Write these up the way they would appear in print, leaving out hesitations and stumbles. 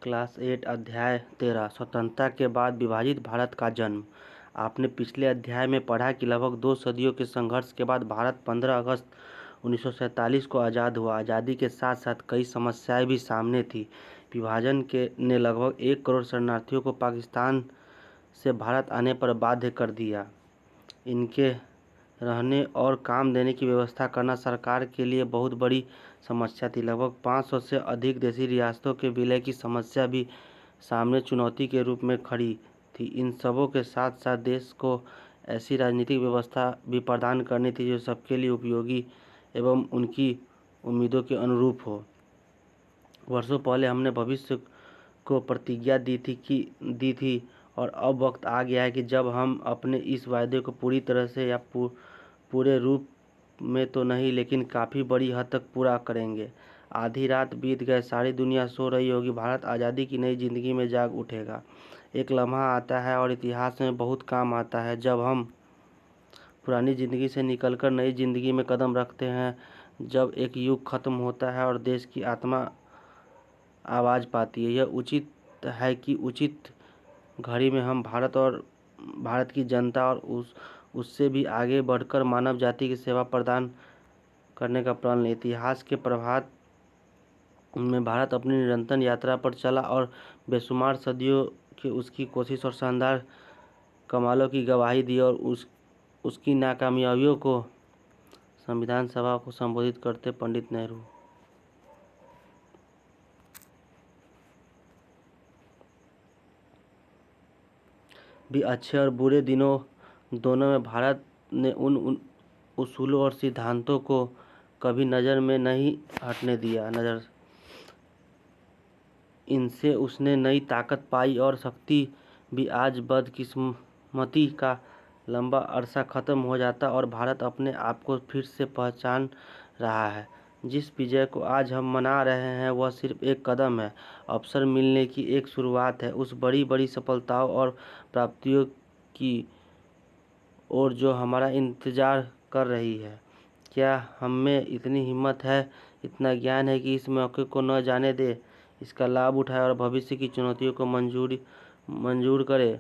Class 8 अध्याय 13 स्वतंत्रता के बाद विभाजित भारत का जन्म। आपने पिछले अध्याय में पढ़ा कि लगभग 2 सदियों के संघर्ष के बाद भारत 15 अगस्त 1947 को आज़ाद हुआ। आज़ादी के साथ साथ कई समस्याएं भी सामने थी। विभाजन के ने लगभग 1 करोड़ शरणार्थियों को पाकिस्तान से भारत आने पर बाध्य कर दिया। इनके रहने और काम देने की व्यवस्था करना सरकार के लिए बहुत बड़ी समस्या थी। लगभग 500 से अधिक देशी रियासतों के विलय की समस्या भी सामने चुनौती के रूप में खड़ी थी। इन सबों के साथ साथ देश को ऐसी राजनीतिक व्यवस्था भी प्रदान करनी थी जो सबके लिए उपयोगी एवं उनकी उम्मीदों के अनुरूप हो। वर्षों पहले हमने भविष्य को प्रतिज्ञा दी थी और अब वक्त आ गया है कि जब हम अपने इस वायदे को पूरी तरह से या पूरे रूप में तो नहीं लेकिन काफ़ी बड़ी हद तक पूरा करेंगे। आधी रात बीत गए, सारी दुनिया सो रही होगी, भारत आज़ादी की नई ज़िंदगी में जाग उठेगा। एक लम्हा आता है और इतिहास में बहुत काम आता है जब हम पुरानी ज़िंदगी से निकलकर नई ज़िंदगी में कदम रखते हैं, जब एक युग ख़त्म होता है और देश की आत्मा आवाज़ पाती है। यह उचित है कि उचित घड़ी में हम भारत की जनता और उससे भी आगे बढ़कर मानव जाति की सेवा प्रदान करने का प्रण लें। इतिहास के प्रभात में भारत अपनी निरंतर यात्रा पर चला और बेशुमार सदियों की उसकी कोशिश और शानदार कमालों की गवाही दी और उसकी नाकामयाबियों को संविधान सभा को संबोधित करते पंडित नेहरू भी अच्छे और बुरे दिनों दोनों में भारत ने उन उसूलों और सिद्धांतों को कभी नज़र में नहीं हटने दिया। इनसे उसने नई ताकत पाई और शक्ति भी। आज बदकिस्मती का लंबा अरसा ख़त्म हो जाता और भारत अपने आप को फिर से पहचान रहा है। जिस विजय को आज हम मना रहे हैं वह सिर्फ एक कदम है, अवसर मिलने की एक शुरुआत है उस बड़ी बड़ी सफलताओं और प्राप्तियों की ओर जो हमारा इंतज़ार कर रही है। क्या हम में इतनी हिम्मत है, इतना ज्ञान है कि इस मौके को न जाने दे, इसका लाभ उठाए और भविष्य की चुनौतियों को मंजूर करे।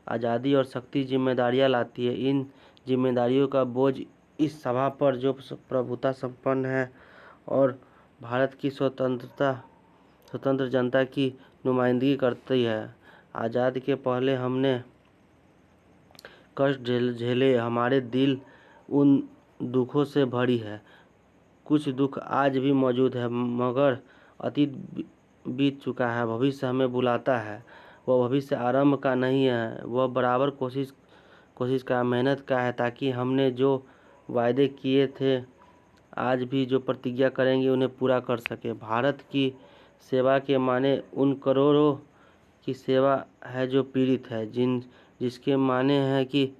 आज़ादी और शक्ति जिम्मेदारियां लाती है। इन जिम्मेदारियों का बोझ इस सभा पर जो प्रभुता संपन्न है और भारत की स्वतंत्र जनता की नुमाइंदगी करती है। आज़ादी के पहले हमने कष्ट झेले, हमारे दिल उन दुखों से भरी है। कुछ दुख आज भी मौजूद है मगर अतीत बीत चुका है। भविष्य हमें बुलाता है। वह भविष्य आरंभ का नहीं है, वह बराबर कोशिश का, मेहनत का है ताकि हमने जो वायदे किए थे आज भी जो प्रतिज्ञा करेंगे उन्हें पूरा कर सके। भारत की सेवा के माने उन करोड़ों की सेवा है जो पीड़ित है, जिसके माने है कि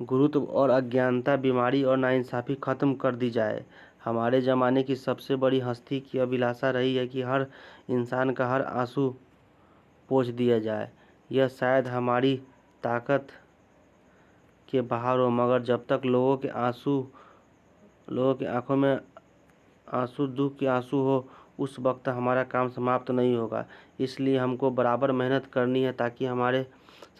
गुरुत्व और अज्ञानता, बीमारी और नाइंसाफ़ी खत्म कर दी जाए। हमारे ज़माने की सबसे बड़ी हस्ती की अभिलाषा रही है कि हर इंसान का हर आंसू पोंछ दिया जाए। यह शायद हमारी ताकत के बाहर हो मगर जब तक लोगों के आंखों में आंसू, दुख के आंसू हो, उस वक्त हमारा काम समाप्त नहीं होगा। इसलिए हमको बराबर मेहनत करनी है ताकि हमारे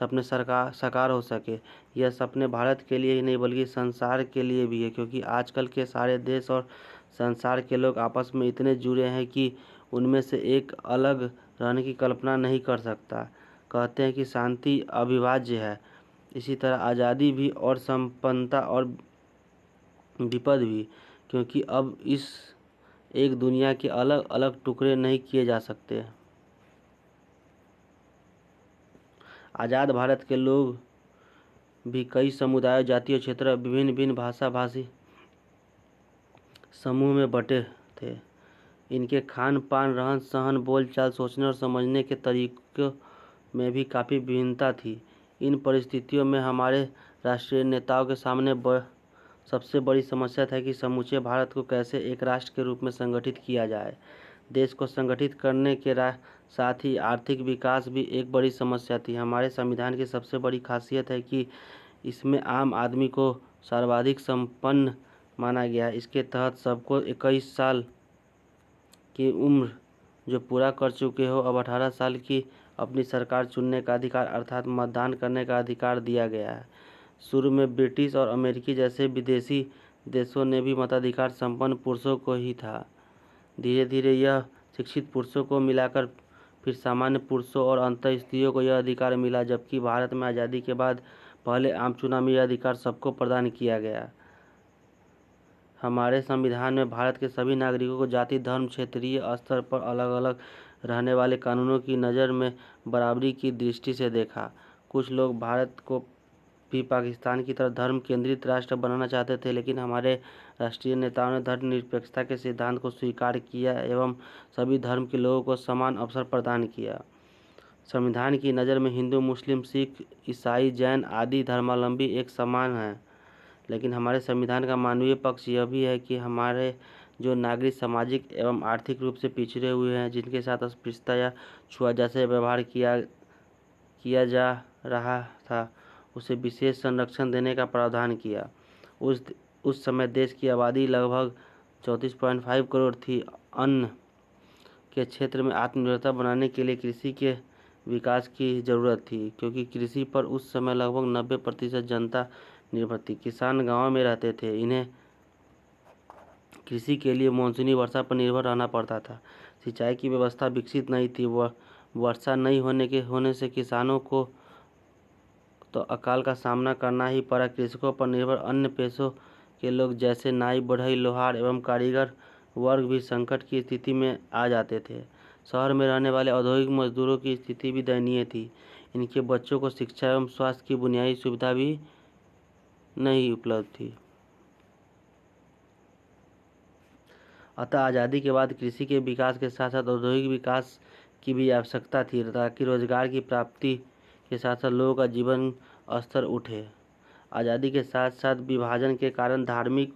सपने साकार हो सके। यह सपने भारत के लिए ही नहीं बल्कि संसार के लिए भी है, क्योंकि आजकल के सारे देश और संसार के लोग आपस में इतने जुड़े हैं कि उनमें से एक अलग रहने की कल्पना नहीं कर सकता। कहते हैं कि शांति अविभाज्य है, इसी तरह आज़ादी भी और संपन्नता और विपद भी, क्योंकि अब इस एक दुनिया के अलग अलग टुकड़े नहीं किए जा सकते। आज़ाद भारत के लोग भी कई समुदायों, जातियों, क्षेत्रों, विभिन्न भाषा भाषी समूह में बटे थे। इनके खान पान, रहन सहन, बोलचाल, सोचने और समझने के तरीकों में भी काफ़ी विभिन्नता थी। इन परिस्थितियों में हमारे राष्ट्रीय नेताओं के सामने सबसे बड़ी समस्या था कि समूचे भारत को कैसे एक राष्ट्र के रूप में संगठित किया जाए। देश को संगठित करने के साथ ही आर्थिक विकास भी एक बड़ी समस्या थी। हमारे संविधान की सबसे बड़ी खासियत है कि इसमें आम आदमी को सर्वाधिक संपन्न माना गया है। इसके तहत सबको 21 साल की उम्र जो पूरा कर चुके हो। अब 18 साल की अपनी सरकार चुनने का अधिकार अर्थात मतदान करने का अधिकार दिया गया है। शुरू में ब्रिटिश और अमेरिकी जैसे विदेशी देशों ने भी मताधिकार संपन्न पुरुषों को ही था। धीरे धीरे यह शिक्षित पुरुषों को मिलाकर फिर सामान्य पुरुषों और अंततः स्त्रियों को यह अधिकार मिला, जबकि भारत में आज़ादी के बाद पहले आम चुनाव में यह अधिकार सबको प्रदान किया गया। हमारे संविधान में भारत के सभी नागरिकों को जाति, धर्म, क्षेत्रीय स्तर पर अलग अलग रहने वाले कानूनों की नज़र में बराबरी की दृष्टि से देखा। कुछ लोग भारत को भी पाकिस्तान की तरह धर्म केंद्रित राष्ट्र बनाना चाहते थे, लेकिन हमारे राष्ट्रीय नेताओं ने धर्मनिरपेक्षता के सिद्धांत को स्वीकार किया एवं सभी धर्म के लोगों को समान अवसर प्रदान किया। संविधान की नज़र में हिंदू, मुस्लिम, सिख, ईसाई, जैन आदि धर्मावलंबी एक समान हैं, लेकिन हमारे संविधान का मानवीय पक्ष यह भी है कि हमारे जो नागरिक सामाजिक एवं आर्थिक रूप से पिछड़े हुए हैं, जिनके साथ अस्पृश्यता या छुआ जैसे व्यवहार किया जा रहा था, उसे विशेष संरक्षण देने का प्रावधान किया। उस समय देश की आबादी लगभग 34.5 करोड़ थी। अन्न के क्षेत्र में आत्मनिर्भरता बनाने के लिए कृषि के विकास की जरूरत थी, क्योंकि कृषि पर उस समय लगभग 90% जनता निर्भर थी। किसान गाँव में रहते थे, इन्हें कृषि के लिए मानसूनी वर्षा पर निर्भर रहना पड़ता था। सिंचाई की व्यवस्था विकसित नहीं थी। वर्षा नहीं होने से किसानों को तो अकाल का सामना करना ही पड़ा। कृषकों पर निर्भर अन्य पेशों के लोग जैसे नाई, बढ़ई, लोहार एवं कारीगर वर्ग भी संकट की स्थिति में आ जाते थे। शहर में रहने वाले औद्योगिक मजदूरों की स्थिति भी दयनीय थी। इनके बच्चों को शिक्षा एवं स्वास्थ्य की बुनियादी सुविधा भी नहीं उपलब्ध थी। अतः आज़ादी के बाद कृषि के विकास के साथ साथ औद्योगिक विकास की भी आवश्यकता थी, ताकि रोजगार की प्राप्ति के साथ साथ लोगों का जीवन स्तर उठे। आज़ादी के साथ साथ विभाजन के कारण धार्मिक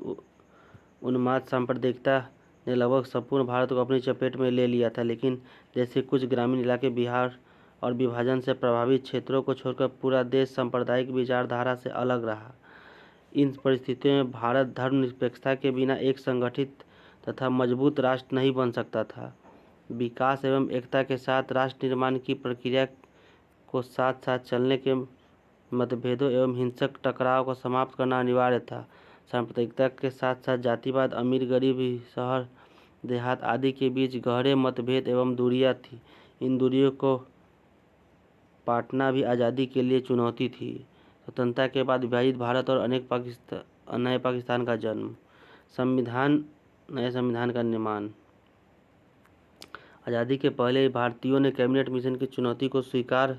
उन्माद सांप्रदायिकता ने लगभग संपूर्ण भारत को अपनी चपेट में ले लिया था, लेकिन देश के कुछ ग्रामीण इलाके, बिहार और विभाजन से प्रभावित क्षेत्रों को छोड़कर पूरा देश सांप्रदायिक विचारधारा से अलग रहा। इन परिस्थितियों में भारत धर्मनिरपेक्षता के बिना एक संगठित तथा मजबूत राष्ट्र नहीं बन सकता था। विकास एवं एकता के साथ राष्ट्र निर्माण की प्रक्रिया को साथ साथ चलने के मतभेदों एवं हिंसक टकराव को समाप्त करना अनिवार्य था। सांप्रदायिकता के साथ साथ जातिवाद, अमीर गरीब, शहर देहात आदि के बीच गहरे मतभेद एवं दूरियां थी। इन दूरियों को पाटना भी आज़ादी के लिए चुनौती थी। स्वतंत्रता के बाद विभाजित भारत और नए पाकिस्तान का जन्म। नए संविधान का निर्माण। आज़ादी के पहले ही भारतीयों ने कैबिनेट मिशन की चुनौती को स्वीकार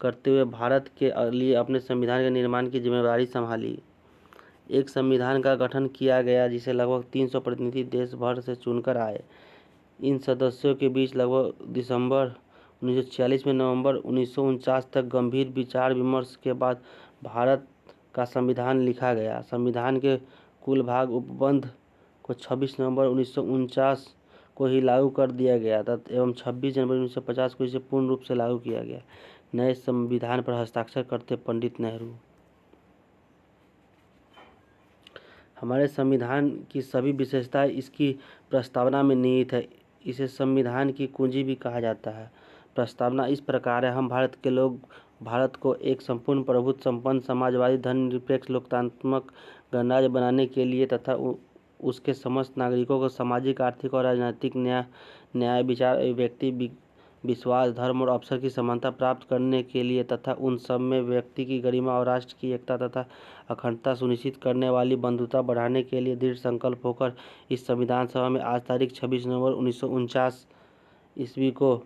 करते हुए भारत के लिए अपने संविधान के निर्माण की जिम्मेदारी संभाली। एक संविधान का गठन किया गया जिसे लगभग 300 प्रतिनिधि देश भर से चुनकर आए। इन सदस्यों के बीच लगभग दिसंबर 1946 में नवंबर 1949 तक गंभीर विचार विमर्श के बाद भारत का संविधान लिखा गया। संविधान के कुल भाग उपबंध को 26 नवंबर 1949 को ही लागू कर दिया गया था एवं 26 जनवरी 1950 को इसे पूर्ण रूप से लागू किया गया। नए संविधान पर हस्ताक्षर करते पंडित नेहरू। हमारे संविधान की सभी विशेषताएं इसकी प्रस्तावना में निहित है। इसे संविधान की कुंजी भी कहा जाता है। प्रस्तावना इस प्रकार है: हम भारत के लोग भारत को एक संपूर्ण प्रभुत्व संपन्न समाजवादी धर्मनिरपेक्ष लोकतांत्रिक गणराज्य बनाने के लिए तथा उसके समस्त नागरिकों को सामाजिक, आर्थिक और राजनीतिक न्याय, विचार, अभिव्यक्ति, विश्वास, धर्म और अवसर की समानता प्राप्त करने के लिए तथा उन सब में व्यक्ति की गरिमा और राष्ट्र की एकता तथा अखंडता सुनिश्चित करने वाली बंधुता बढ़ाने के लिए दृढ़ संकल्प होकर इस संविधान सभा में आज तारीख 26 नवंबर 1949 ईस्वी को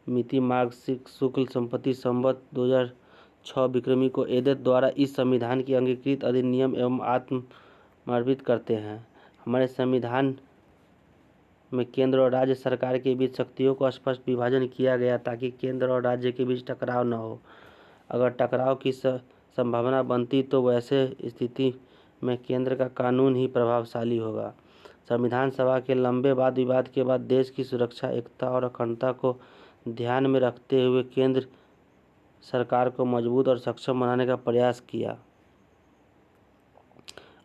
मिति मार्गशीर्ष शुक्ल संपत्ति संवत 2006 विक्रमी को एदत द्वारा इस संविधान की अंगीकृत अधिनियम एवं आत्मर्पित करते हैं। हमारे संविधान में केंद्र और राज्य सरकार के बीच शक्तियों को स्पष्ट विभाजन किया गया ताकि केंद्र और राज्य के बीच टकराव न हो। अगर टकराव की संभावना बनती तो वैसे स्थिति में केंद्र का कानून ही प्रभावशाली होगा। संविधान सभा के लंबे वाद विवाद के बाद देश की सुरक्षा, एकता और अखंडता को ध्यान में रखते हुए केंद्र सरकार को मजबूत और सक्षम बनाने का प्रयास किया।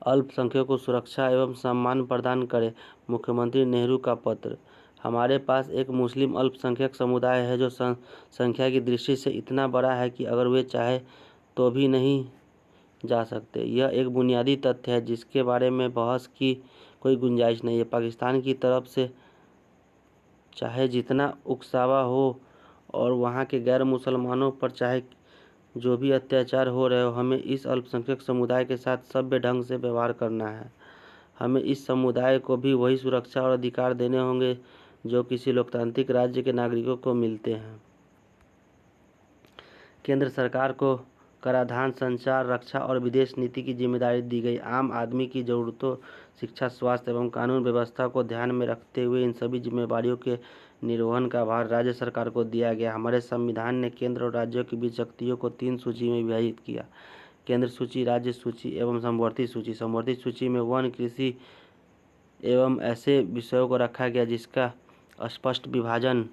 अल्पसंख्यकों को सुरक्षा एवं सम्मान प्रदान करे। मुख्यमंत्री नेहरू का पत्र। हमारे पास एक मुस्लिम अल्पसंख्यक समुदाय है जो संख्या की दृष्टि से इतना बड़ा है कि अगर वे चाहे तो भी नहीं जा सकते। यह एक बुनियादी तथ्य है जिसके बारे में बहस की कोई गुंजाइश नहीं है। पाकिस्तान की तरफ से चाहे जितना उकसावा हो और वहाँ के गैर मुसलमानों पर चाहे जो भी अत्याचार हो रहे हो, हमें इस अल्पसंख्यक समुदाय के साथ सभ्य ढंग से व्यवहार करना है। हमें इस समुदाय को भी वही सुरक्षा और अधिकार देने होंगे जो किसी लोकतांत्रिक राज्य के नागरिकों को मिलते हैं। केंद्र सरकार को कराधान, संचार, रक्षा और विदेश नीति की जिम्मेदारी दी गई। आम आदमी की ज़रूरतों, शिक्षा, स्वास्थ्य एवं कानून व्यवस्था को ध्यान में रखते हुए इन सभी जिम्मेदारियों के निर्वहन का भार राज्य सरकार को दिया गया। हमारे संविधान ने केंद्र और राज्यों के बीच शक्तियों को 3 सूची में विभाजित किया: केंद्र सूची, राज्य सूची एवं समवर्ती सूची। समवर्ती सूची में वन, कृषि एवं ऐसे विषयों को रखा गया जिसका स्पष्ट विभाजन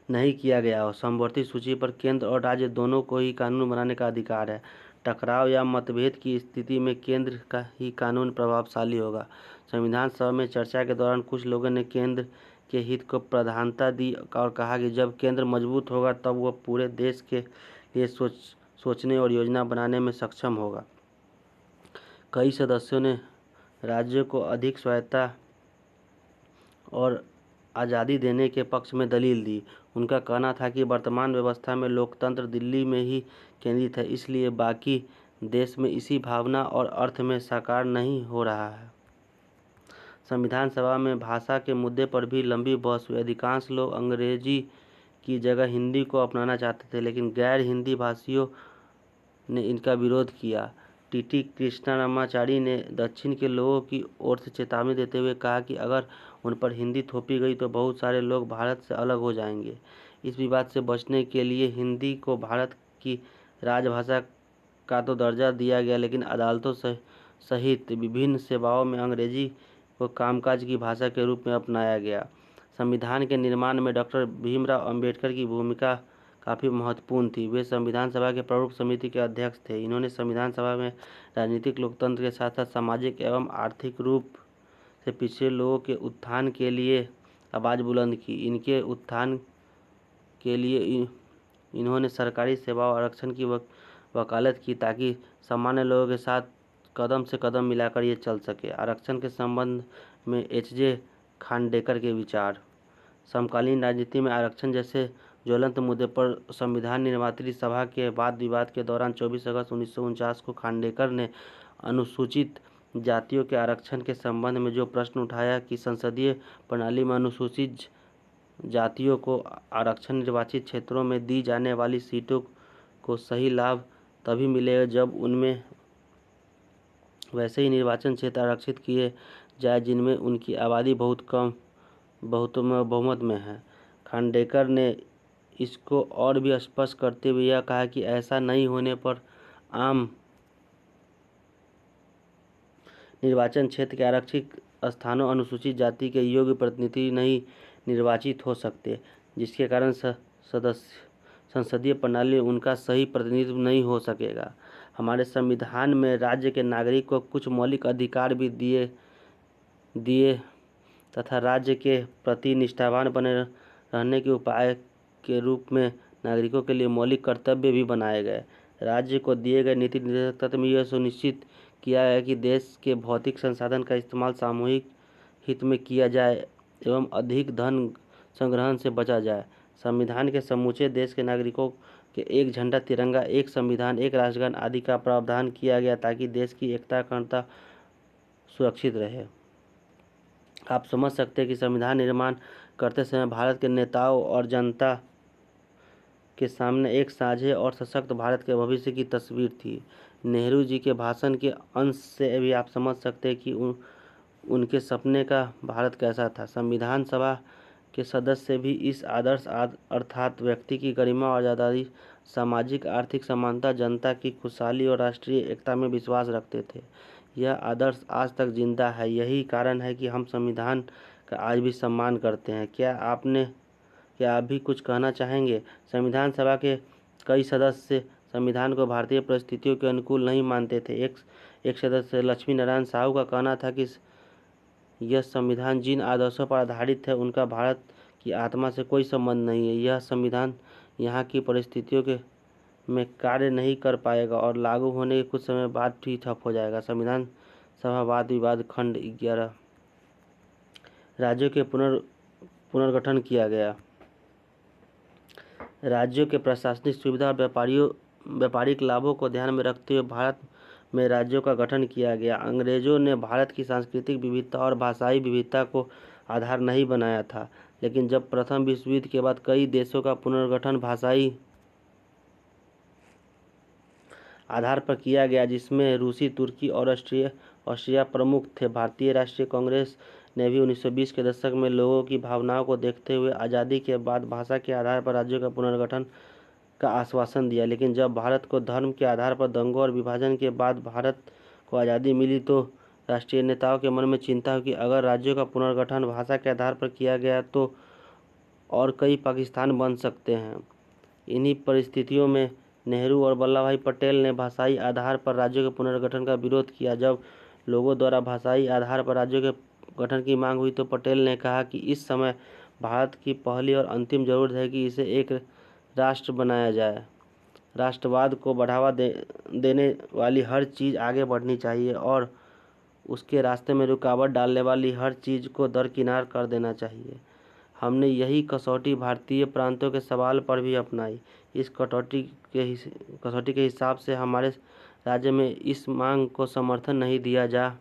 नहीं किया गया हो। समवर्ती सूची पर केंद्र और राज्य दोनों को ही कानून बनाने का अधिकार है। टकराव या मतभेद की स्थिति में केंद्र का ही कानून प्रभावशाली होगा। संविधान सभा में चर्चा के दौरान कुछ लोगों ने केंद्र के हित को प्राधान्यता दी और कहा कि जब केंद्र मजबूत होगा तब वह पूरे देश के लिए सोचने और योजना बनाने में सक्षम होगा। कई सदस्यों ने राज्यों को अधिक स्वायत्तता और आज़ादी देने के पक्ष में दलील दी। उनका कहना था कि वर्तमान व्यवस्था में लोकतंत्र दिल्ली में ही केंद्रित है, इसलिए बाकी देश में इसी भावना और अर्थ में साकार नहीं हो रहा है। संविधान सभा में भाषा के मुद्दे पर भी लंबी बहस हुई। अधिकांश लोग अंग्रेजी की जगह हिंदी को अपनाना चाहते थे, लेकिन गैर हिंदी भाषियों ने इनका विरोध किया। टी कृष्णामाचारी ने दक्षिण के लोगों की ओर से चेतावनी देते हुए कहा कि अगर उन पर हिंदी थोपी गई तो बहुत सारे लोग भारत से अलग हो जाएंगे। इस विवाद से बचने के लिए हिंदी को भारत की राजभाषा का तो दर्जा दिया गया, लेकिन अदालतों सहित विभिन्न सेवाओं में अंग्रेजी को कामकाज की भाषा के रूप में अपनाया गया। संविधान के निर्माण में डॉक्टर भीमराव अंबेडकर की भूमिका काफ़ी महत्वपूर्ण थी। वे संविधान सभा के प्रमुख समिति के अध्यक्ष थे। इन्होंने संविधान सभा में राजनीतिक लोकतंत्र के साथ साथ सामाजिक एवं आर्थिक रूप से पिछड़े लोगों के उत्थान के लिए आवाज़ बुलंद की। इनके उत्थान के लिए इन्होंने सरकारी सेवाओं आरक्षण की वकालत की ताकि सामान्य लोगों के साथ कदम से कदम मिलाकर ये चल सके। आरक्षण के संबंध में एच.जे. खांडेकर के विचार। समकालीन राजनीति में आरक्षण जैसे ज्वलंत मुद्दे पर संविधान निर्मात्री सभा के वाद विवाद के दौरान 24 अगस्त 1949 को खांडेकर ने अनुसूचित जातियों के आरक्षण के संबंध में जो प्रश्न उठाया कि संसदीय प्रणाली में अनुसूचित जातियों को आरक्षण निर्वाचित क्षेत्रों में दी जाने वाली सीटों को सही लाभ तभी मिलेगा जब उनमें वैसे ही निर्वाचन क्षेत्र आरक्षित किए जाए जिनमें उनकी आबादी बहुत कम बहुमत में है। खांडेकर ने इसको और भी स्पष्ट करते हुए यह कहा कि ऐसा नहीं होने पर आम निर्वाचन क्षेत्र के आरक्षित स्थानों अनुसूचित जाति के योग्य प्रतिनिधि नहीं निर्वाचित हो सकते, जिसके कारण संसदीय प्रणाली में उनका सही प्रतिनिधित्व नहीं हो सकेगा। हमारे संविधान में राज्य के नागरिक को कुछ मौलिक अधिकार भी दिए तथा राज्य के प्रति निष्ठावान बने रहने के उपाय के रूप में नागरिकों के लिए मौलिक कर्तव्य भी बनाए गए। राज्य को दिए गए नीति निर्देशक तत्व में यह सुनिश्चित किया है कि देश के भौतिक संसाधन का इस्तेमाल सामूहिक हित में किया जाए एवं अधिक धन संग्रहण से बचा जाए। संविधान के समूचे देश के नागरिकों के एक झंडा, तिरंगा, एक संविधान, एक राष्ट्रगान आदि का प्रावधान किया गया ताकि देश की एकता अखंडता सुरक्षित रहे। आप समझ सकते हैं कि संविधान निर्माण करते समय भारत के नेताओं और जनता के सामने एक साझे और सशक्त भारत के भविष्य की तस्वीर थी। नेहरू जी के भाषण के अंश से भी आप समझ सकते हैं कि उनके सपने का भारत कैसा था। संविधान सभा के सदस्य भी इस आदर्श अर्थात व्यक्ति की गरिमा और आज़ादी, सामाजिक आर्थिक समानता, जनता की खुशहाली और राष्ट्रीय एकता में विश्वास रखते थे। यह आदर्श आज तक जिंदा है। यही कारण है कि हम संविधान का आज भी सम्मान करते हैं। क्या आप भी कुछ कहना चाहेंगे? संविधान सभा के कई सदस्य संविधान को भारतीय परिस्थितियों के अनुकूल नहीं मानते थे। एक सदस्य लक्ष्मी नारायण साहू का कहना था कि यह संविधान जिन आदर्शों पर आधारित है उनका भारत की आत्मा से कोई संबंध नहीं है। यह संविधान यहाँ की परिस्थितियों के में कार्य नहीं कर पाएगा और लागू होने के कुछ समय बाद ही ठप हो जाएगा। संविधान सभा वाद विवाद खंड 11। राज्यों के पुनर्गठन किया गया। राज्यों के प्रशासनिक सुविधा और व्यापारिक लाभों को ध्यान में रखते हुए भारत में राज्यों का गठन किया गया। अंग्रेजों ने भारत की सांस्कृतिक विविधता और भाषाई विविधता को आधार नहीं बनाया था, लेकिन जब प्रथम विश्व युद्ध के बाद कई देशों का पुनर्गठन भाषाई आधार पर किया गया, जिसमें रूसी, तुर्की और ऑस्ट्रिया प्रमुख थे। भारतीय राष्ट्रीय कांग्रेस ने भी 1920 के दशक में लोगों की भावनाओं को देखते हुए आज़ादी के बाद भाषा के आधार पर राज्यों का पुनर्गठन का आश्वासन दिया। लेकिन जब भारत को धर्म के आधार पर दंगों और विभाजन के बाद भारत को आज़ादी मिली तो राष्ट्रीय नेताओं के मन में चिंता हुई कि अगर राज्यों का पुनर्गठन भाषा के आधार पर किया गया तो और कई पाकिस्तान बन सकते हैं। इन्हीं परिस्थितियों में नेहरू और वल्लभ भाई पटेल ने भाषाई आधार पर राज्यों के पुनर्गठन का विरोध किया। जब लोगों द्वारा भाषाई आधार पर राज्यों के गठन की मांग हुई तो पटेल ने कहा कि इस समय भारत की पहली और अंतिम जरूरत है कि इसे एक राष्ट्र बनाया जाए। राष्ट्रवाद को बढ़ावा देने वाली हर चीज़ आगे बढ़नी चाहिए और उसके रास्ते में रुकावट डालने वाली हर चीज़ को दरकिनार कर देना चाहिए। हमने यही कसौटी भारतीय प्रांतों के सवाल पर भी अपनाई। इस कसौटी के हिसाब से हमारे राज्य में इस मांग को समर्थन नहीं दिया जा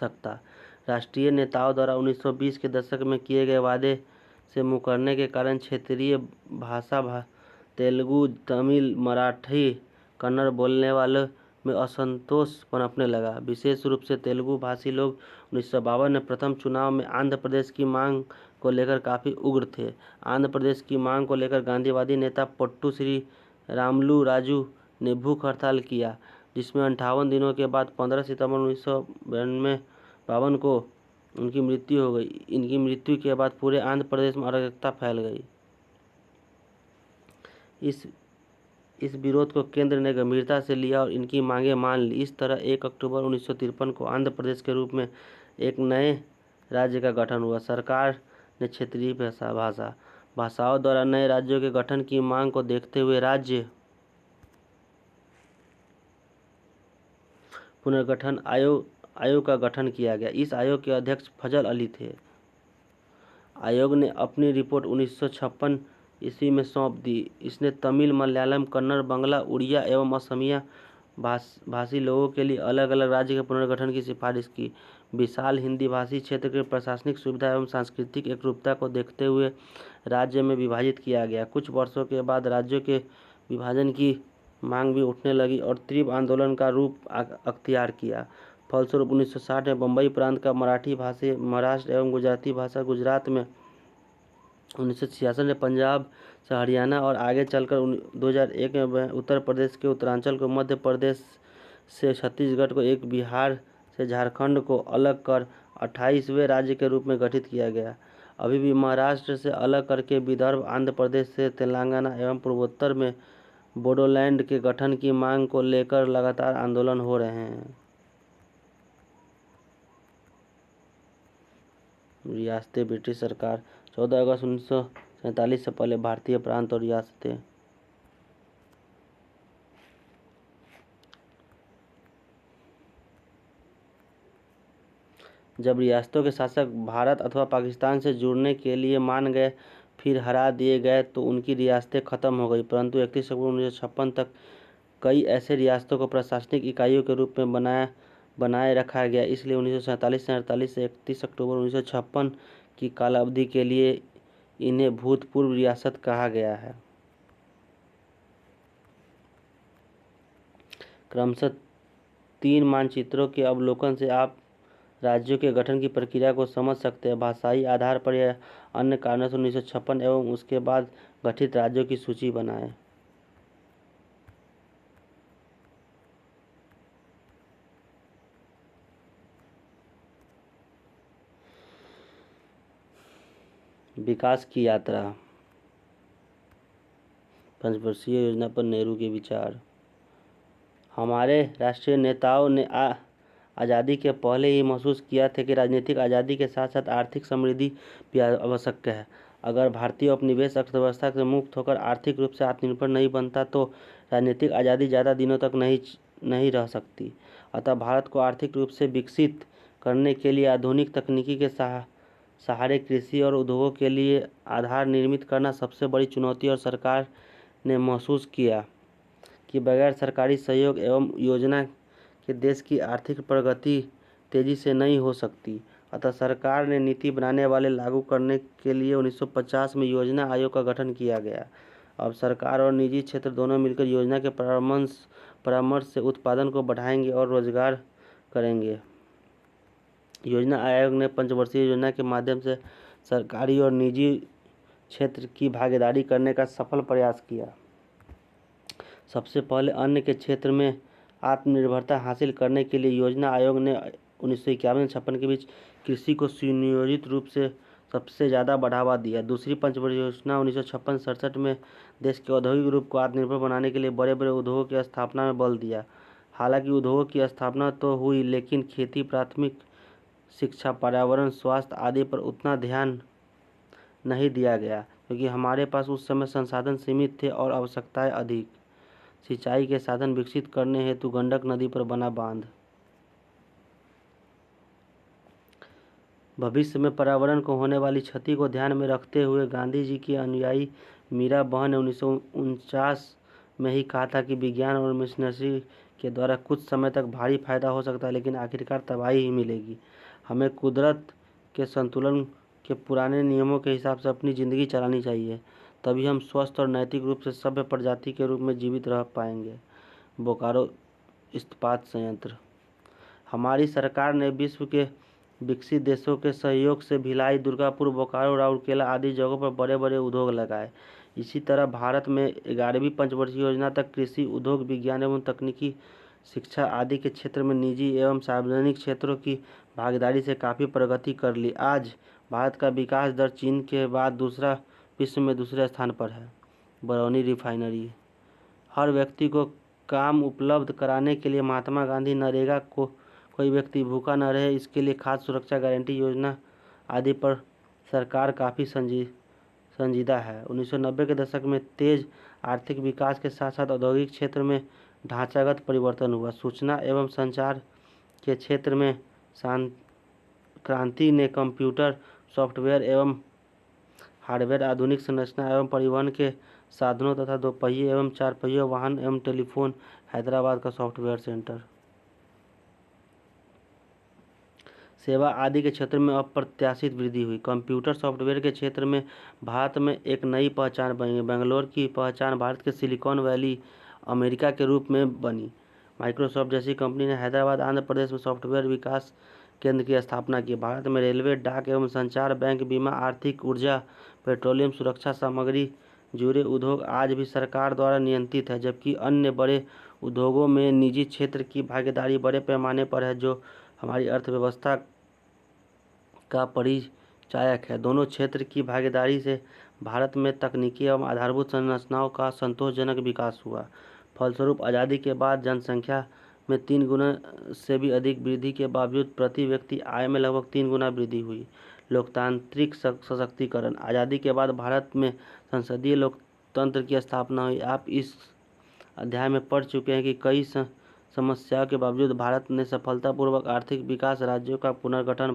सकता। राष्ट्रीय नेताओं द्वारा 1920 के दशक में किए गए वादे से मुकरने के कारण क्षेत्रीय भाषा तेलुगु, तमिल, मराठी, कन्नड़ बोलने वालों में असंतोष पनपने लगा। विशेष रूप से तेलुगु भाषी लोग 1952 में प्रथम चुनाव में आंध्र प्रदेश की मांग को लेकर काफ़ी उग्र थे। आंध्र प्रदेश की मांग को लेकर गांधीवादी नेता पट्टू श्री रामुलु राजू ने भूख हड़ताल किया, जिसमें 58 दिनों के बाद 15 सितंबर 1952 को उनकी मृत्यु हो गई। इनकी मृत्यु के बाद पूरे आंध्र प्रदेश में अराजकता फैल गई। इस विरोध को केंद्र ने गंभीरता से लिया और इनकी मांगें मान ली। इस तरह 1 अक्टूबर 1953 को आंध्र प्रदेश के रूप में एक नए राज्य का गठन हुआ। सरकार ने क्षेत्रीय भाषाओं द्वारा नए राज्यों के गठन की मांग को देखते हुए राज्य पुनर्गठन आयोग का गठन किया गया। इस आयोग के अध्यक्ष फजल अली थे। आयोग ने अपनी रिपोर्ट 1956 ईस्वी में सौंप दी। इसने तमिल, मलयालम, कन्नड़, बांग्ला, उड़िया एवं असमिया भाषी लोगों के लिए अलग अलग राज्य के पुनर्गठन की सिफारिश की। विशाल हिंदी भाषी क्षेत्र के प्रशासनिक सुविधा एवं सांस्कृतिक एकरूपता को देखते हुए राज्य में विभाजित किया गया। कुछ वर्षों के बाद राज्यों के विभाजन की मांग भी उठने लगी और तीव्र आंदोलन का रूप अख्तियार किया। फलस्वरूप 1960 में बम्बई प्रांत का मराठी भाषी महाराष्ट्र एवं गुजराती भाषा गुजरात में, 1966 में पंजाब से हरियाणा और आगे चलकर 2001 में उत्तर प्रदेश के उत्तरांचल को, मध्य प्रदेश से छत्तीसगढ़ को, एक बिहार से झारखंड को अलग कर 28वें राज्य के रूप में गठित किया गया। अभी भी महाराष्ट्र से अलग करके विदर्भ, आंध्र प्रदेश से तेलंगाना एवं पूर्वोत्तर में बोडोलैंड के गठन की मांग को लेकर लगातार आंदोलन हो रहे हैं। रियासतें। ब्रिटिश सरकार 14 अगस्त 1947 से पहले भारतीय प्रांत और रियासतें। जब रियासतों के शासक भारत अथवा पाकिस्तान से जुड़ने के लिए मान गए फिर हरा दिए गए तो उनकी रियासतें खत्म हो गई, परंतु 31 अक्टूबर 1956 तक कई ऐसे रियासतों को प्रशासनिक इकाइयों के रूप में बनाए रखा गया। इसलिए 1947 से 48 से 31 अक्टूबर 1956 की कालावधि के लिए इन्हें भूतपूर्व रियासत कहा गया है। क्रमशः 3 मानचित्रों के अवलोकन से आप राज्यों के गठन की प्रक्रिया को समझ सकते हैं। भाषाई आधार पर या अन्य कारणों से 1956 एवं उसके बाद गठित राज्यों की सूची बनाएं। विकास की यात्रा। पंचवर्षीय योजना पर नेहरू के विचार। हमारे राष्ट्रीय नेताओं ने आज़ादी के पहले ही महसूस किया था कि राजनीतिक आज़ादी के साथ साथ आर्थिक समृद्धि भी आवश्यक है। अगर भारतीय उपनिवेश अर्थव्यवस्था से मुक्त होकर आर्थिक रूप से आत्मनिर्भर नहीं बनता तो राजनीतिक आज़ादी ज़्यादा दिनों तक नहीं रह सकती। अतः भारत को आर्थिक रूप से विकसित करने के लिए आधुनिक तकनीकी के सहारे कृषि और उद्योगों के लिए आधार निर्मित करना सबसे बड़ी चुनौती, और सरकार ने महसूस किया कि बगैर सरकारी सहयोग एवं योजना के देश की आर्थिक प्रगति तेजी से नहीं हो सकती। अतः सरकार ने नीति बनाने वाले लागू करने के लिए 1950 में योजना आयोग का गठन किया गया। अब सरकार और निजी क्षेत्र दोनों मिलकर योजना के परामर्श से उत्पादन को बढ़ाएंगे और रोजगार करेंगे। योजना आयोग ने पंचवर्षीय योजना के माध्यम से सरकारी और निजी क्षेत्र की भागीदारी करने का सफल प्रयास किया। सबसे पहले अन्न के क्षेत्र में आत्मनिर्भरता हासिल करने के लिए योजना आयोग ने 1951 से 56 के बीच कृषि को सुनियोजित रूप से सबसे ज़्यादा बढ़ावा दिया। दूसरी पंचवर्षीय योजना 1956-67 में देश के औद्योगिक रूप को आत्मनिर्भर बनाने के लिए बड़े बड़े उद्योगों की स्थापना में बल दिया। हालांकि उद्योगों की स्थापना तो हुई, लेकिन खेती, प्राथमिक शिक्षा, पर्यावरण, स्वास्थ्य आदि पर उतना ध्यान नहीं दिया गया, क्योंकि हमारे पास उस समय संसाधन सीमित थे और आवश्यकताएं अधिक। सिंचाई के साधन विकसित करने हेतु गंडक नदी पर बना बांध। भविष्य में पर्यावरण को होने वाली क्षति को ध्यान में रखते हुए गांधी जी की अनुयायी मीरा बहन ने 1949 में ही कहा था कि विज्ञान और मशीनरी के द्वारा कुछ समय तक भारी फायदा हो सकता है, लेकिन आखिरकार तबाही ही मिलेगी। हमें कुदरत के संतुलन के पुराने नियमों के हिसाब से अपनी ज़िंदगी चलानी चाहिए, तभी हम स्वस्थ और नैतिक रूप से सभ्य प्रजाति के रूप में जीवित रह पाएंगे। बोकारो इस्पात संयंत्र। हमारी सरकार ने विश्व के विकसित देशों के सहयोग से भिलाई, दुर्गापुर, बोकारो, राउरकेला आदि जगहों पर बड़े बड़े उद्योग लगाए। इसी तरह भारत में 11वीं पंचवर्षीय योजना तक कृषि, उद्योग, विज्ञान एवं तकनीकी, शिक्षा आदि के क्षेत्र में निजी एवं सार्वजनिक क्षेत्रों की भागीदारी से काफ़ी प्रगति कर ली। आज भारत का विकास दर चीन के बाद विश्व में दूसरे स्थान पर है। बरौनी रिफाइनरी। हर व्यक्ति को काम उपलब्ध कराने के लिए महात्मा गांधी नरेगा को कोई व्यक्ति भूखा न रहे, इसके लिए खाद्य सुरक्षा गारंटी योजना आदि पर सरकार काफ़ी संजीदा है। 1990 के दशक में तेज आर्थिक विकास के साथ साथ औद्योगिक क्षेत्र में ढांचागत परिवर्तन हुआ। सूचना एवं संचार के क्षेत्र में क्रांति ने कंप्यूटर, सॉफ्टवेयर एवं हार्डवेयर, आधुनिक संरचना एवं परिवहन के साधनों तथा 2 पहिए एवं 4 पहिए वाहन एवं टेलीफोन, हैदराबाद का सॉफ्टवेयर सेंटर, सेवा आदि के क्षेत्र में अप्रत्याशित वृद्धि हुई। कंप्यूटर सॉफ्टवेयर के क्षेत्र में भारत में एक नई पहचान बनी। बेंगलोर की पहचान भारत के सिलिकॉन वैली अमेरिका के रूप में बनी। माइक्रोसॉफ्ट जैसी कंपनी ने हैदराबाद, आंध्र प्रदेश में सॉफ्टवेयर विकास केंद्र की स्थापना की। भारत में रेलवे, डाक एवं संचार, बैंक, बीमा, आर्थिक, ऊर्जा, पेट्रोलियम, सुरक्षा सामग्री जुड़े उद्योग आज भी सरकार द्वारा नियंत्रित है, जबकि अन्य बड़े उद्योगों में निजी क्षेत्र की भागीदारी बड़े पैमाने पर है, जो हमारी अर्थव्यवस्था का परिचायक है। दोनों क्षेत्र की भागीदारी से भारत में तकनीकी एवं आधारभूत संरचनाओं का संतोषजनक विकास हुआ। फलस्वरूप आज़ादी के बाद जनसंख्या में 3 गुना से भी अधिक वृद्धि के बावजूद प्रति व्यक्ति आय में लगभग 3 गुना वृद्धि हुई। लोकतांत्रिक सशक्तिकरण। आज़ादी के बाद भारत में संसदीय लोकतंत्र की स्थापना हुई। आप इस अध्याय में पढ़ चुके हैं कि कई समस्याओं के बावजूद भारत ने सफलतापूर्वक आर्थिक विकास, राज्यों का पुनर्गठन,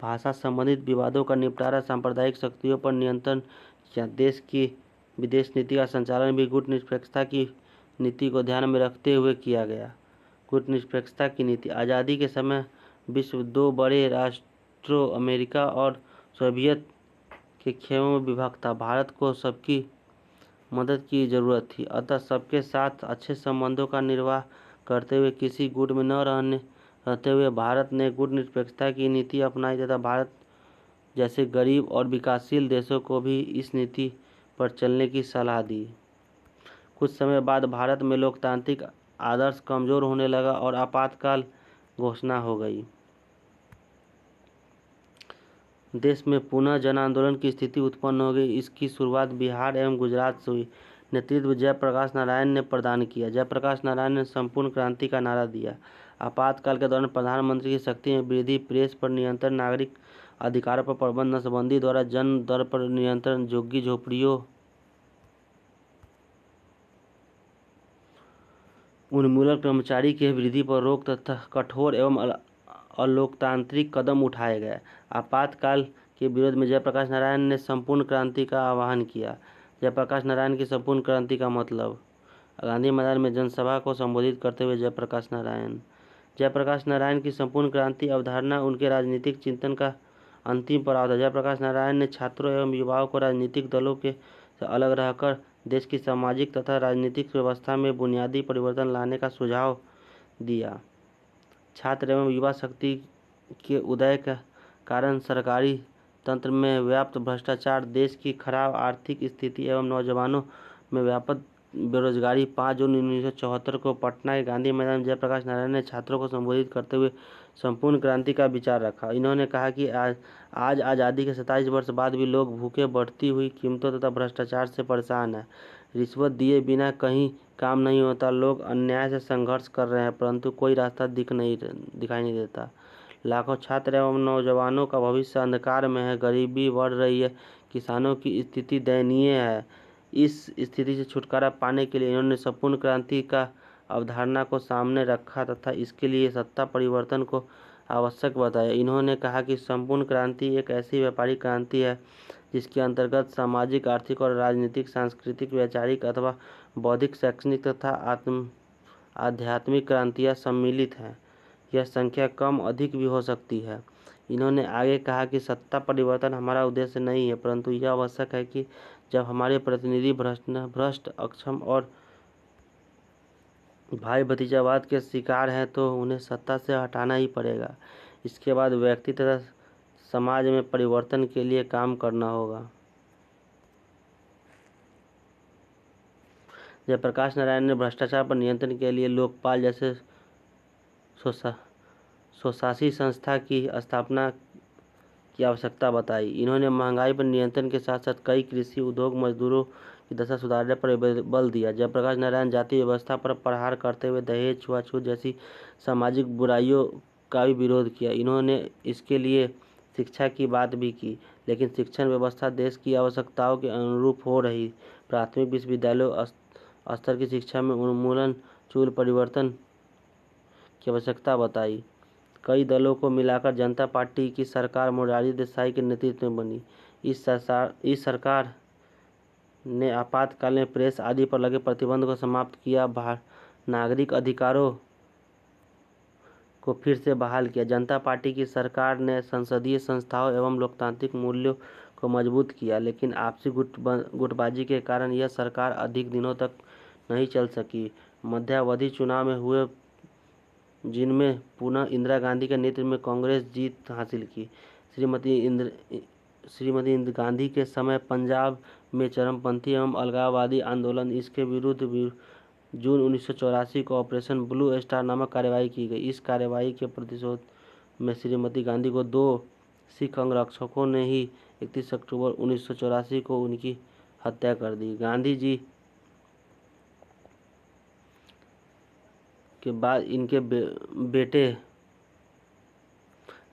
भाषा संबंधित विवादों का निपटारा, सांप्रदायिक शक्तियों पर नियंत्रण किया। देश की विदेश नीति का संचालन भी गुटनिरपेक्षता की नीति को ध्यान में रखते हुए किया गया। गुटनिरपेक्षता की नीति। आज़ादी के समय विश्व 2 बड़े राष्ट्रों अमेरिका और सोवियत के खेमों में विभक्त था। भारत को सबकी मदद की जरूरत थी, अतः सबके साथ अच्छे संबंधों का निर्वाह करते हुए किसी गुट में न रहते हुए भारत ने गुटनिरपेक्षता की नीति अपनाई तथा भारत जैसे गरीब और विकासशील देशों को भी इस नीति पर चलने की सलाह दी। कुछ समय बाद भारत में लोकतांत्रिक आदर्श कमजोर होने लगा और आपातकाल घोषणा हो गई। देश में पुनः जन आंदोलन की स्थिति उत्पन्न हो गई। इसकी शुरुआत बिहार एवं गुजरात से हुई। नेतृत्व जयप्रकाश नारायण ने प्रदान किया। जयप्रकाश नारायण ने संपूर्ण क्रांति का नारा दिया। आपातकाल के दौरान प्रधानमंत्री की शक्ति में वृद्धि, प्रेस पर नियंत्रण, नागरिक अधिकारों पर प्रबंध, नसबंदी द्वारा जन्म दर पर नियंत्रण, झुग्गी झोपड़ियों उन्मूलन, कर्मचारी की वृद्धि पर रोक तथा कठोर एवं अलोकतांत्रिक कदम उठाए गए। आपातकाल के विरोध में जयप्रकाश नारायण ने संपूर्ण क्रांति का आह्वान किया। जयप्रकाश नारायण की संपूर्ण क्रांति का मतलब। गांधी मैदान में जनसभा को संबोधित करते हुए जयप्रकाश नारायण की संपूर्ण क्रांति अवधारणा उनके राजनीतिक चिंतन का अंतिम पड़ाव था। जयप्रकाश नारायण ने छात्रों एवं युवाओं को राजनीतिक दलों के से अलग रहकर देश की सामाजिक तथा राजनीतिक व्यवस्था में बुनियादी परिवर्तन लाने का सुझाव दिया। छात्र एवं युवा शक्ति के उदय के कारण सरकारी तंत्र में व्याप्त भ्रष्टाचार, देश की खराब आर्थिक स्थिति एवं नौजवानों में व्यापक बेरोजगारी 5 जून 1974 को पटना के गांधी मैदान में जयप्रकाश नारायण ने छात्रों को संबोधित करते हुए संपूर्ण क्रांति का विचार रखा। इन्होंने कहा कि आज आज़ादी के 27 वर्ष बाद भी लोग भूखे, बढ़ती हुई कीमतों तथा भ्रष्टाचार से परेशान हैं। रिश्वत दिए बिना कहीं काम नहीं होता। लोग अन्याय से संघर्ष कर रहे हैं परंतु कोई रास्ता दिखाई नहीं देता। लाखों छात्र एवं नौजवानों का भविष्य अंधकार में है। गरीबी बढ़ रही है। किसानों की स्थिति दयनीय है। इस स्थिति से छुटकारा पाने के लिए इन्होंने संपूर्ण क्रांति का अवधारणा को सामने रखा तथा इसके लिए सत्ता परिवर्तन को आवश्यक बताया। इन्होंने कहा कि संपूर्ण क्रांति एक ऐसी व्यापारिक क्रांति है जिसके अंतर्गत सामाजिक, आर्थिक और राजनीतिक, सांस्कृतिक, वैचारिक अथवा बौद्धिक, शैक्षणिक तथा आध्यात्मिक क्रांतियाँ सम्मिलित हैं। यह संख्या कम अधिक भी हो सकती है। इन्होंने आगे कहा कि सत्ता परिवर्तन हमारा उद्देश्य नहीं है परंतु यह आवश्यक है कि जब हमारे प्रतिनिधि भ्रष्ट, अक्षम और भाई भतीजावाद के शिकार हैं तो उन्हें सत्ता से हटाना ही पड़ेगा। इसके बाद व्यक्ति तथा समाज में परिवर्तन के लिए काम करना होगा। जयप्रकाश नारायण ने भ्रष्टाचार पर नियंत्रण के लिए लोकपाल जैसे स्वशासी संस्था की स्थापना की आवश्यकता बताई। इन्होंने महंगाई पर नियंत्रण के साथ साथ कई कृषि, उद्योग, मजदूरों की दशा सुधारने पर बल दिया। जयप्रकाश नारायण जाति व्यवस्था पर प्रहार करते हुए दहेज, छुआछूत जैसी सामाजिक बुराइयों का भी विरोध किया। इन्होंने इसके लिए शिक्षा की बात भी की, लेकिन शिक्षण व्यवस्था देश की आवश्यकताओं के अनुरूप हो रही। प्राथमिक विश्वविद्यालयों स्तर की शिक्षा में उन्मूलन, चूल परिवर्तन की आवश्यकता बताई। कई दलों को मिलाकर जनता पार्टी की सरकार मोरारजी देसाई के नेतृत्व में बनी। इस सरकार ने आपातकाल में प्रेस आदि पर लगे प्रतिबंध को समाप्त किया, नागरिक अधिकारों को फिर से बहाल किया। जनता पार्टी की सरकार ने संसदीय संस्थाओं एवं लोकतांत्रिक मूल्यों को मजबूत किया, लेकिन आपसी गुटबाजी के कारण यह सरकार अधिक दिनों तक नहीं चल सकी। मध्यावधि चुनाव में हुए जिनमें पुनः इंदिरा गांधी के नेतृत्व में कांग्रेस जीत हासिल की। श्रीमती इंदिरा गांधी के समय पंजाब में चरमपंथी एवं अलगाववादी आंदोलन, इसके विरुद्ध जून 1984 को ऑपरेशन ब्लू स्टार नामक कार्यवाही की गई। इस कार्यवाही के प्रतिशोध में श्रीमती गांधी को 2 सिख अंगरक्षकों ने ही 31 अक्टूबर 1984 को उनकी हत्या कर दी। गांधी जी के बाद इनके बेटे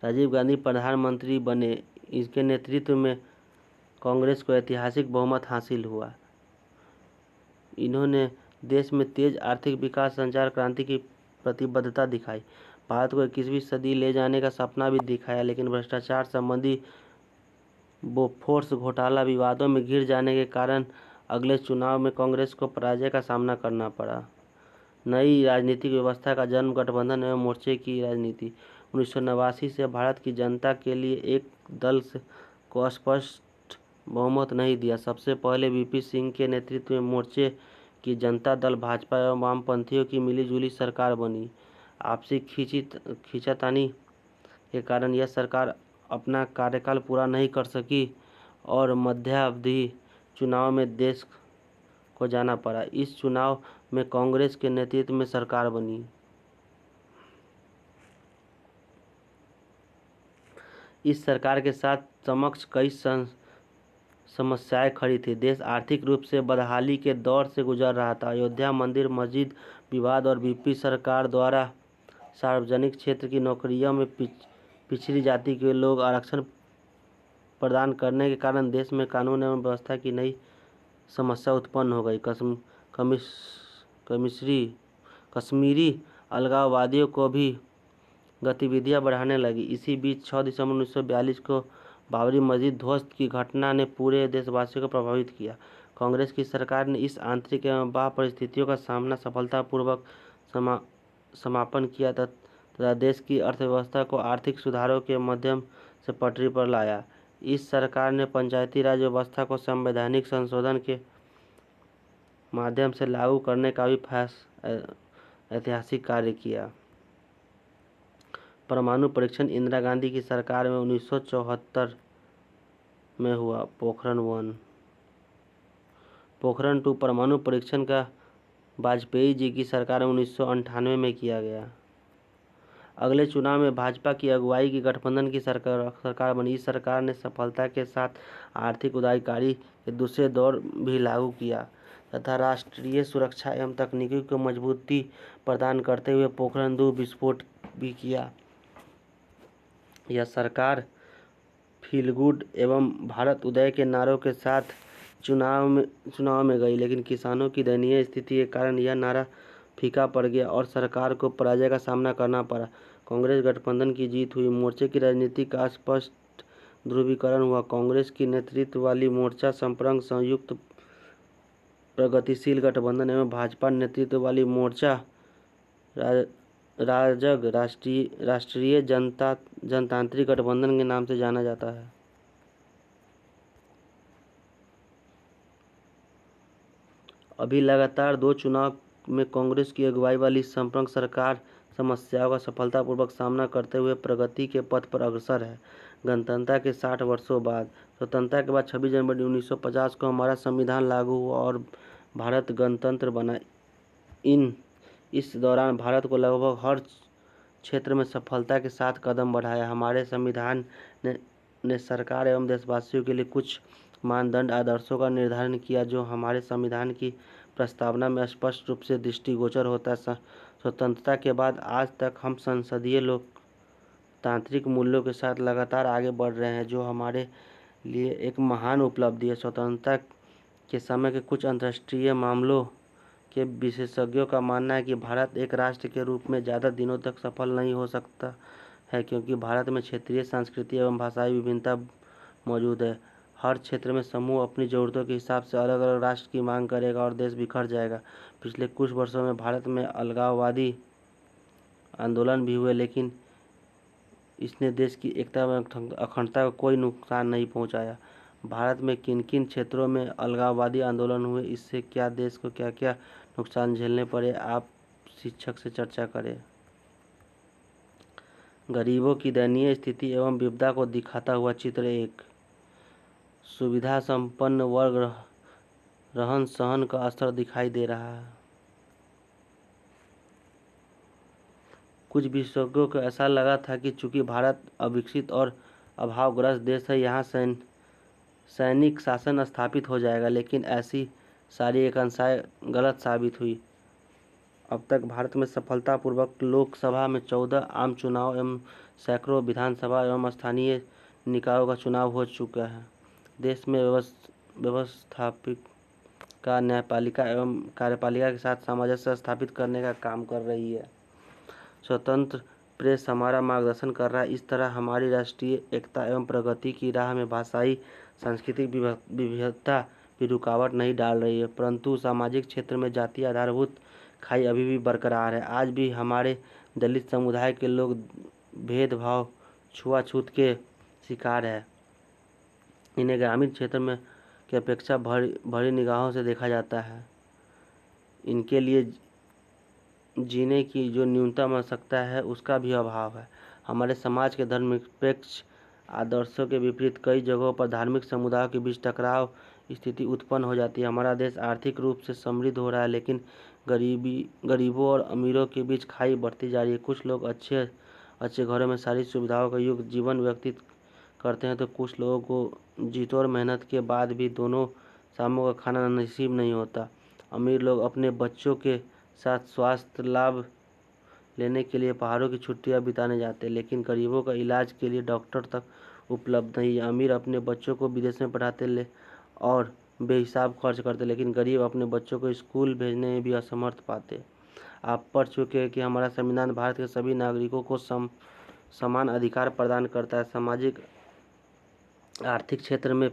राजीव गांधी प्रधानमंत्री बने। इसके नेतृत्व में कांग्रेस को ऐतिहासिक बहुमत हासिल हुआ। इन्होंने देश में तेज आर्थिक विकास, संचार क्रांति की प्रतिबद्धता दिखाई। भारत को 21वीं सदी ले जाने का सपना भी दिखाया, लेकिन भ्रष्टाचार संबंधी बोफोर्स घोटाला विवादों में घिर जाने के कारण अगले चुनाव में कांग्रेस को पराजय का सामना करना पड़ा। नई राजनीतिक व्यवस्था का जन्म गठबंधन एवं मोर्चे की राजनीति। 1989 से भारत की जनता के लिए एक दल को स्पष्ट बहुमत नहीं दिया। सबसे पहले वीपी सिंह के नेतृत्व में मोर्चे की जनता दल भाजपा एवं वामपंथियों की मिलीजुली सरकार बनी। आपसी खींचातानी के कारण यह सरकार अपना कार्यकाल पूरा नहीं कर सकी और मध्यावधि चुनाव में देश को जाना पड़ा। इस चुनाव में कांग्रेस के नेतृत्व में सरकार बनी। इस सरकार के साथ समक्ष कई समस्याएं खड़ी थी। देश आर्थिक रूप से बदहाली के दौर से गुजर रहा था। अयोध्या मंदिर मस्जिद विवाद और वीपी सरकार द्वारा सार्वजनिक क्षेत्र की नौकरियों में पिछड़ी जाति के लोग आरक्षण प्रदान करने के कारण देश में कानून एवं व्यवस्था की नई समस्या उत्पन्न हो गई। कश्मीरी अलगाववादियों को भी गतिविधियां बढ़ाने लगी। इसी बीच 6 दिसंबर 1942 को बाबरी मस्जिद ध्वस्त की घटना ने पूरे देशवासियों को प्रभावित किया। कांग्रेस की सरकार ने इस आंतरिक एवं बाह्य परिस्थितियों का सामना सफलतापूर्वक समापन किया तथा देश की अर्थव्यवस्था को आर्थिक सुधारों के माध्यम से पटरी पर लाया। इस सरकार ने पंचायती राज व्यवस्था को संवैधानिक संशोधन के माध्यम से लागू करने का भी ऐतिहासिक कार्य किया। परमाणु परीक्षण इंदिरा गांधी की सरकार में 1974 में हुआ। पोखरण 2 परमाणु परीक्षण का वाजपेयी जी की सरकार में 1998 में किया गया। अगले चुनाव में भाजपा की अगुवाई की गठबंधन की सरकार बनी। इस सरकार ने सफलता के साथ आर्थिक उदारीकरण के दूसरे दौर भी लागू किया तथा राष्ट्रीय सुरक्षा एवं तकनीकी को मजबूती प्रदान करते हुए पोखरण 2 विस्फोट भी किया। यह सरकार फील गुड एवं भारत उदय के नारों के साथ चुनाव में गई, लेकिन किसानों की दयनीय स्थिति के कारण यह नारा फीका पड़ गया और सरकार को पराजय का सामना करना पड़ा। कांग्रेस गठबंधन की जीत हुई। मोर्चे की राजनीति का स्पष्ट ध्रुवीकरण हुआ। कांग्रेस की नेतृत्व वाली मोर्चा संप्रग संयुक्त प्रगतिशील गठबंधन एवं भाजपा नेतृत्व वाली मोर्चा राजग राष्ट्रीय जनतांत्रिक गठबंधन के नाम से जाना जाता है। अभी लगातार 2 चुनाव में कांग्रेस की अगुवाई वाली संप्रग सरकार समस्याओं का सफलतापूर्वक सामना करते हुए प्रगति के पथ पर अग्रसर है। गणतंत्रता के 60 वर्षों बाद स्वतंत्रता के बाद 26 जनवरी 1950 को हमारा संविधान लागू हुआ और भारत गणतंत्र बना। इस दौरान भारत को लगभग हर क्षेत्र में सफलता के साथ कदम बढ़ाया। हमारे संविधान ने सरकार एवं देशवासियों के लिए कुछ मानदंड आदर्शों का निर्धारण किया जो हमारे संविधान की प्रस्तावना में स्पष्ट रूप से दृष्टिगोचर होता है। स्वतंत्रता के बाद आज तक हम संसदीय लोकतांत्रिक मूल्यों के साथ लगातार आगे बढ़ रहे हैं, जो हमारे लिए एक महान उपलब्धि है। स्वतंत्रता के समय के कुछ अंतर्राष्ट्रीय मामलों के विशेषज्ञों का मानना है कि भारत एक राष्ट्र के रूप में ज़्यादा दिनों तक सफल नहीं हो सकता है, क्योंकि भारत में क्षेत्रीय संस्कृति एवं भाषाई विभिन्नता मौजूद है। हर क्षेत्र में समूह अपनी ज़रूरतों के हिसाब से अलग अलग राष्ट्र की मांग करेगा और देश बिखर जाएगा। पिछले कुछ वर्षों में भारत में अलगाववादी आंदोलन भी हुए, लेकिन इसने देश की एकता व अखंडता को कोई नुकसान नहीं पहुंचाया। भारत में किन किन क्षेत्रों में अलगाववादी आंदोलन हुए, इससे क्या देश को क्या क्या नुकसान झेलने पड़े, आप शिक्षक से चर्चा करें। गरीबों की दयनीय स्थिति एवं विपदा को दिखाता हुआ चित्र 1। सुविधा संपन्न वर्ग रहन सहन का स्तर दिखाई दे रहा है। कुछ विशेषज्ञों को ऐसा लगा था कि चूंकि भारत अविकसित और अभावग्रस्त देश है, यहाँ सैनिक शासन स्थापित हो जाएगा, लेकिन ऐसी सारी आकांक्षाएं गलत साबित हुई। अब तक भारत में सफलतापूर्वक लोकसभा में 14 आम चुनाव एवं सैकड़ों विधानसभा एवं स्थानीय निकायों का चुनाव हो चुका है। देश में व्यवस्थापिका न्यायपालिका एवं कार्यपालिका के साथ सामंजस्य स्थापित करने का काम कर रही है। स्वतंत्र प्रेस हमारा मार्गदर्शन कर रहा है। इस तरह हमारी राष्ट्रीय एकता एवं प्रगति की राह में भाषाई सांस्कृतिक विविधता भी रुकावट नहीं डाल रही है, परंतु सामाजिक क्षेत्र में जातीय आधारभूत खाई अभी भी बरकरार है। आज भी हमारे दलित समुदाय के लोग भेदभाव, छुआछूत के शिकार है। इन्हें ग्रामीण क्षेत्र में की अपेक्षा बड़ी निगाहों से देखा जाता है। इनके लिए जीने की जो न्यूनतम आवश्यकता है उसका भी अभाव है। हमारे समाज के धर्मनिरपेक्ष आदर्शों के विपरीत कई जगहों पर धार्मिक समुदायों के बीच टकराव स्थिति उत्पन्न हो जाती है। हमारा देश आर्थिक रूप से समृद्ध हो रहा है, लेकिन गरीबों और अमीरों के बीच खाई बढ़ती जा रही है। कुछ लोग अच्छे घरों में सारी सुविधाओं का युक्त जीवन व्यतीत करते हैं, तो कुछ लोगों को जीतोड़ मेहनत के बाद भी दोनों शामों का खाना नसीब नहीं होता। अमीर लोग अपने बच्चों के साथ स्वास्थ्य लाभ लेने के लिए पहाड़ों की छुट्टियां बिताने जाते, लेकिन गरीबों का इलाज के लिए डॉक्टर तक उपलब्ध नहीं। अमीर अपने बच्चों को विदेश में पढ़ाते ले और बेहिसाब खर्च करते, लेकिन गरीब अपने बच्चों को स्कूल भेजने में भी असमर्थ पाते। आप पढ़ चुके हैं कि हमारा संविधान भारत के सभी नागरिकों को समान अधिकार प्रदान करता है। सामाजिक आर्थिक क्षेत्र में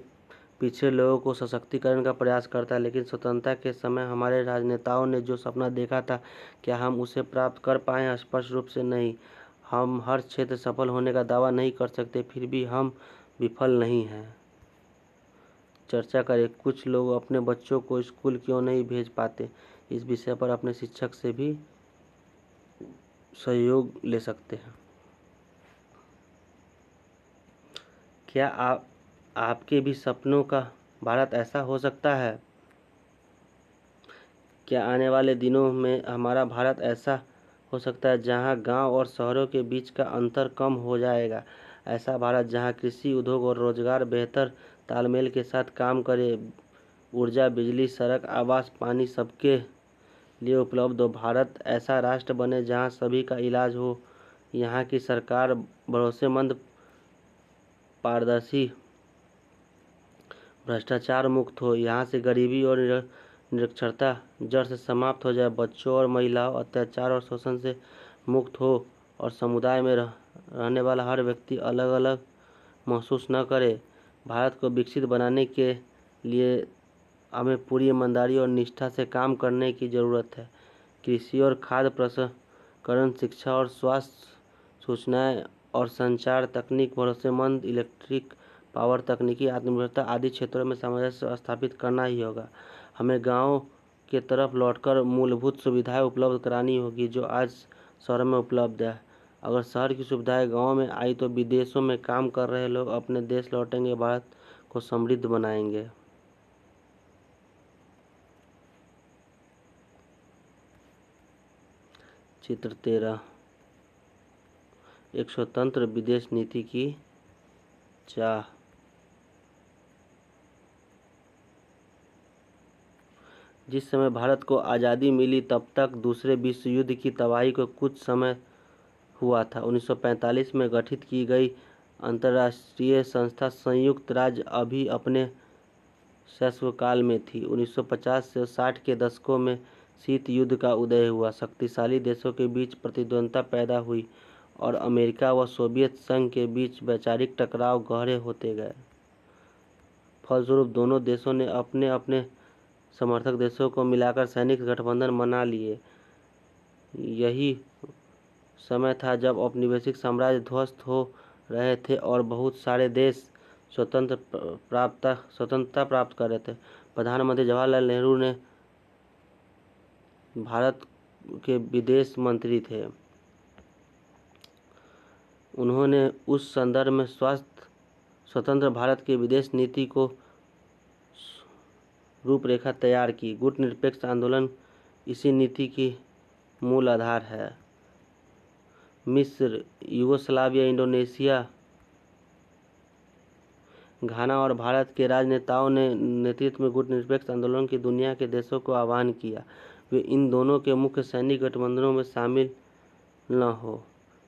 पिछड़े लोगों को सशक्तिकरण का प्रयास करता है, लेकिन स्वतंत्रता के समय हमारे राजनेताओं ने जो सपना देखा था, क्या हम उसे प्राप्त कर पाए? स्पष्ट रूप से नहीं। हम हर क्षेत्र सफल होने का दावा नहीं कर सकते, फिर भी हम विफल नहीं हैं। चर्चा करें, कुछ लोग अपने बच्चों को स्कूल क्यों नहीं भेज पाते? इस विषय पर अपने शिक्षक से भी सहयोग ले सकते हैं। क्या आपके भी सपनों का भारत ऐसा हो सकता है? क्या आने वाले दिनों में हमारा भारत ऐसा हो सकता है जहां गांव और शहरों के बीच का अंतर कम हो जाएगा? ऐसा भारत जहां कृषि, उद्योग और रोजगार बेहतर तालमेल के साथ काम करे, ऊर्जा, बिजली, सड़क, आवास, पानी सबके लिए उपलब्ध हो। भारत ऐसा राष्ट्र बने जहां सभी का इलाज हो, यहाँ की सरकार भरोसेमंद, पारदर्शी, भ्रष्टाचार मुक्त हो, यहाँ से गरीबी और निरक्षरता जड़ से समाप्त हो जाए, बच्चों और महिलाओं अत्याचार और शोषण से मुक्त हो और समुदाय में रहने वाला हर व्यक्ति अलग अलग महसूस न करे। भारत को विकसित बनाने के लिए हमें पूरी ईमानदारी और निष्ठा से काम करने की ज़रूरत है। कृषि और खाद्य प्रसंस्करण, शिक्षा और स्वास्थ्य, सूचनाएं और संचार तकनीक, भरोसेमंद इलेक्ट्रिक पावर, तकनीकी आत्मनिर्भरता आदि क्षेत्रों में सामंजस्य स्थापित करना ही होगा। हमें गांव के तरफ लौटकर मूलभूत सुविधाएं उपलब्ध करानी होगी जो आज शहर में उपलब्ध है। अगर शहर की सुविधाएं गांव में आई तो विदेशों में काम कर रहे लोग अपने देश लौटेंगे, भारत को समृद्ध बनाएंगे। चित्र 13, एक स्वतंत्र विदेश नीति की चाह। जिस समय भारत को आज़ादी मिली तब तक दूसरे विश्व युद्ध की तबाही को कुछ समय हुआ था। 1945 में गठित की गई अंतर्राष्ट्रीय संस्था संयुक्त राज्य अभी अपने शैशवकाल में थी। 1950 से 60 के दशकों में शीत युद्ध का उदय हुआ, शक्तिशाली देशों के बीच प्रतिद्वंद्विता पैदा हुई और अमेरिका व सोवियत संघ के बीच वैचारिक टकराव गहरे होते गए। फलस्वरूप दोनों देशों ने अपने अपने समर्थक देशों को मिलाकर सैनिक गठबंधन बना लिए। यही समय था जब औपनिवेशिक साम्राज्य ध्वस्त हो रहे थे और बहुत सारे देश स्वतंत्रता प्राप्त कर रहे थे। प्रधानमंत्री जवाहरलाल नेहरू ने भारत के विदेश मंत्री थे। उन्होंने उस संदर्भ में स्वतंत्र भारत के विदेश नीति को रूपरेखा तैयार की। गुटनिरपेक्ष आंदोलन इसी नीति की मूल आधार है। मिस्र, यूगोस्लाविया, इंडोनेशिया, घाना और भारत के राजनेताओं ने नेतृत्व में गुटनिरपेक्ष आंदोलन की दुनिया के देशों को आह्वान किया वे इन दोनों के मुख्य सैनिक गठबंधनों में शामिल न हो,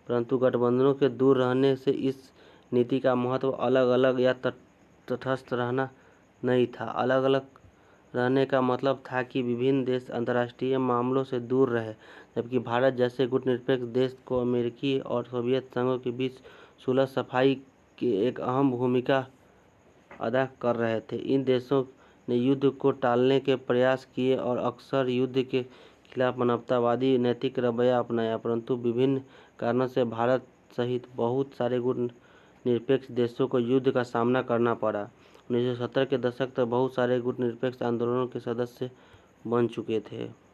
परंतु गठबंधनों के दूर रहने से इस नीति का महत्व अलग अलग या तटस्थ रहना नहीं था। अलग अलग रहने का मतलब था कि विभिन्न देश अंतर्राष्ट्रीय मामलों से दूर रहे, जबकि भारत जैसे गुटनिरपेक्ष देश को अमेरिकी और सोवियत संघों के बीच सुलह सफाई की एक अहम भूमिका अदा कर रहे थे। इन देशों ने युद्ध को टालने के प्रयास किए और अक्सर युद्ध के खिलाफ मानवतावादी नैतिक रवैया अपनाया, परंतु विभिन्न कारणों से भारत सहित बहुत सारे गुटनिरपेक्ष देशों को युद्ध का सामना करना पड़ा। 1970 के दशक तक बहुत सारे गुटनिरपेक्ष आंदोलनों के सदस्य बन चुके थे।